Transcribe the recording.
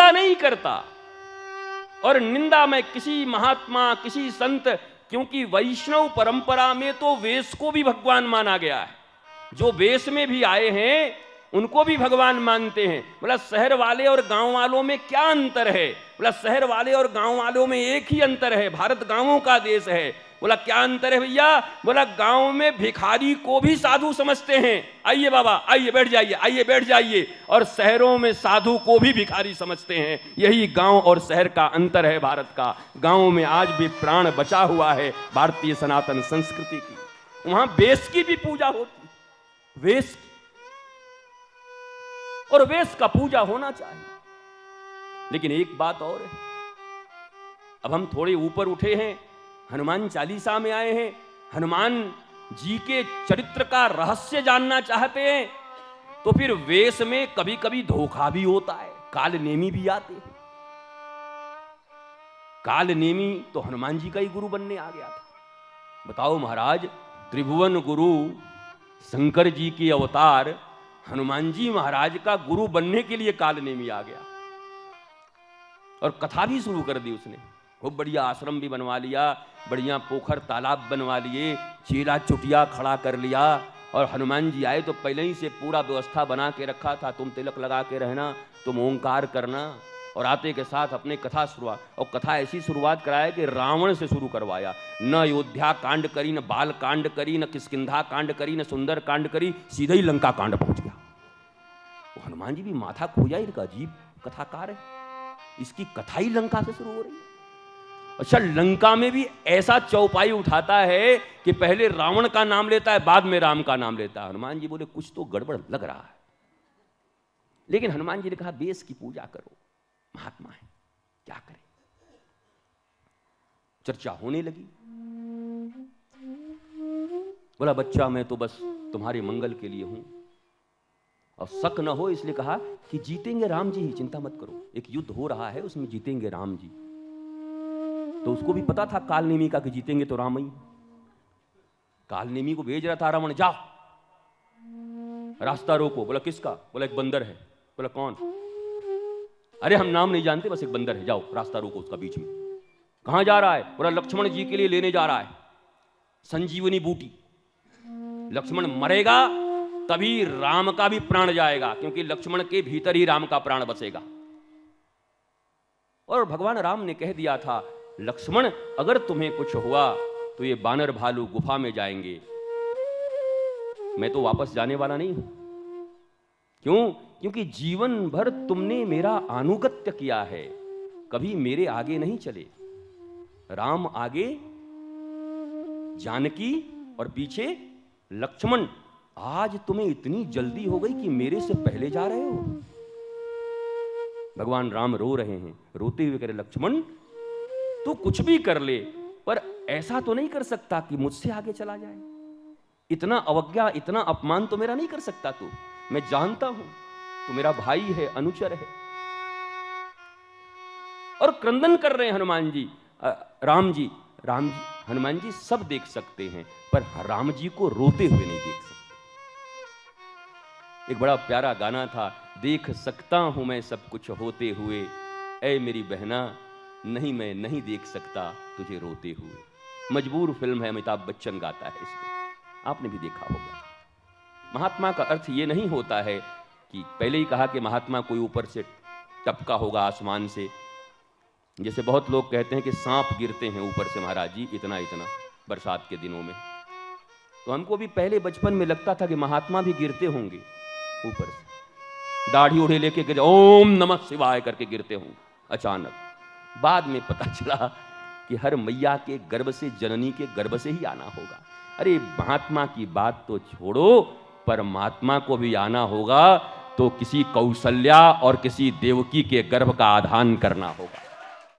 निंदा नहीं करता, और निंदा में किसी महात्मा, किसी संत, क्योंकि वैष्णव परंपरा में तो वेश को भी भगवान माना गया है। जो वेश में भी आए हैं उनको भी भगवान मानते हैं। बोला शहर वाले और गांव वालों में क्या अंतर है? बोला शहर वाले और गांव वालों में एक ही अंतर है, भारत गांवों का देश है। बोला क्या अंतर है भैया? बोला गांव में भिखारी को भी साधु समझते हैं, आइए बाबा आइए बैठ जाइए, आइए बैठ जाइए, और शहरों में साधु को भी भिखारी समझते हैं। यही गांव और शहर का अंतर है भारत का। गांव में आज भी प्राण बचा हुआ है भारतीय सनातन संस्कृति की। वहां वेश की भी पूजा होती, वेश की, और वेश का पूजा होना चाहिए। लेकिन एक बात और है, अब हम थोड़े ऊपर उठे हैं, हनुमान चालीसा में आए हैं, हनुमान जी के चरित्र का रहस्य जानना चाहते हैं, तो फिर वेश में कभी कभी धोखा भी होता है, काल नेमी भी आते हैं। काल नेमी तो हनुमान जी का ही गुरु बनने आ गया था। बताओ महाराज, त्रिभुवन गुरु शंकर जी की अवतार हनुमान जी महाराज का गुरु बनने के लिए काल नेमी आ गया, और कथा भी शुरू कर दी उसने। खूब बढ़िया आश्रम भी बनवा लिया, बढ़िया पोखर तालाब बनवा लिए, चेला चुटिया खड़ा कर लिया, और हनुमान जी आए तो पहले ही से पूरा व्यवस्था बना के रखा था, तुम तिलक लगा के रहना, तुम ओंकार करना, और आते के साथ अपने कथा शुरुआत, और कथा ऐसी शुरुआत कराया कि रावण से शुरू करवाया। न अयोध्या कांड करी, न बाल कांड करी, न किष्किंधा कांड करी, न सुंदर कांड करी, सीधे ही लंका कांड पहुंच गया। वो हनुमान जी भी माथा खोया, इनका अजीब कथाकार है, इसकी कथा ही लंका से शुरू हो रही है। अच्छा, लंका में भी ऐसा चौपाई उठाता है कि पहले रावण का नाम लेता है, बाद में राम का नाम लेता है। हनुमान जी बोले कुछ तो गड़बड़ लग रहा है, लेकिन हनुमान जी ने कहा वेश की पूजा करो, महात्मा है, क्या करें। चर्चा होने लगी। बोला बच्चा मैं तो बस तुम्हारे मंगल के लिए हूं, और शक न हो इसलिए कहा कि जीतेंगे राम जी ही, चिंता मत करो। एक युद्ध हो रहा है, उसमें जीतेंगे राम जी। तो उसको भी पता था काल नेमी का कि जीतेंगे तो राम ही। काल नेमी को भेज रहा था रावण, जाओ रास्ता रोको। बोला किसका? बोला एक बंदर है। बोला कौन? अरे हम नाम नहीं जानते, बस एक बंदर है, जाओ रास्ता रोको उसका बीच में। कहां जा रहा है? बोला लक्ष्मण जी के लिए लेने जा रहा है संजीवनी बूटी। लक्ष्मण मरेगा तभी राम का भी प्राण जाएगा, क्योंकि लक्ष्मण के भीतर ही राम का प्राण बसेगा। और भगवान राम ने कह दिया था, लक्ष्मण अगर तुम्हें कुछ हुआ तो ये बानर भालू गुफा में जाएंगे, मैं तो वापस जाने वाला नहीं हूं। क्यों? क्योंकि जीवन भर तुमने मेरा आनुगत्य किया है, कभी मेरे आगे नहीं चले। राम आगे, जानकी और पीछे लक्ष्मण। आज तुम्हें इतनी जल्दी हो गई कि मेरे से पहले जा रहे हो। भगवान राम रो रहे हैं, रोते हुए कह रहे लक्ष्मण तू कुछ भी कर ले, पर ऐसा तो नहीं कर सकता कि मुझसे आगे चला जाए। इतना अवज्ञा, इतना अपमान तो मेरा नहीं कर सकता तू। मैं जानता हूं तू मेरा भाई है, अनुचर है। और क्रंदन कर रहे हैं हनुमान जी, राम जी। हनुमान जी सब देख सकते हैं, पर राम जी को रोते हुए नहीं देख सकते। एक बड़ा प्यारा गाना था, देख सकता हूं मैं सब कुछ होते हुए, ऐ मेरी बहना नहीं मैं नहीं देख सकता तुझे रोते हुए। मजबूर फिल्म है, अमिताभ बच्चन गाता है इसमें, आपने भी देखा होगा। महात्मा का अर्थ ये नहीं होता है कि पहले ही कहा कि महात्मा कोई ऊपर से टपका होगा आसमान से। जैसे बहुत लोग कहते हैं कि सांप गिरते हैं ऊपर से महाराज जी, इतना इतना बरसात के दिनों में। तो हमको भी पहले बचपन में लगता था कि महात्मा भी गिरते होंगे ऊपर से, दाढ़ी उड़े लेके गिर, ओम नमः शिवाय करके गिरते होंगे। अचानक बाद में पता चला कि हर मैया के गर्भ से, जननी के गर्भ से ही आना होगा। अरे महात्मा की बात तो छोड़ो, परमात्मा को भी आना होगा तो किसी कौशल्या और किसी देवकी के गर्भ का आधान करना होगा।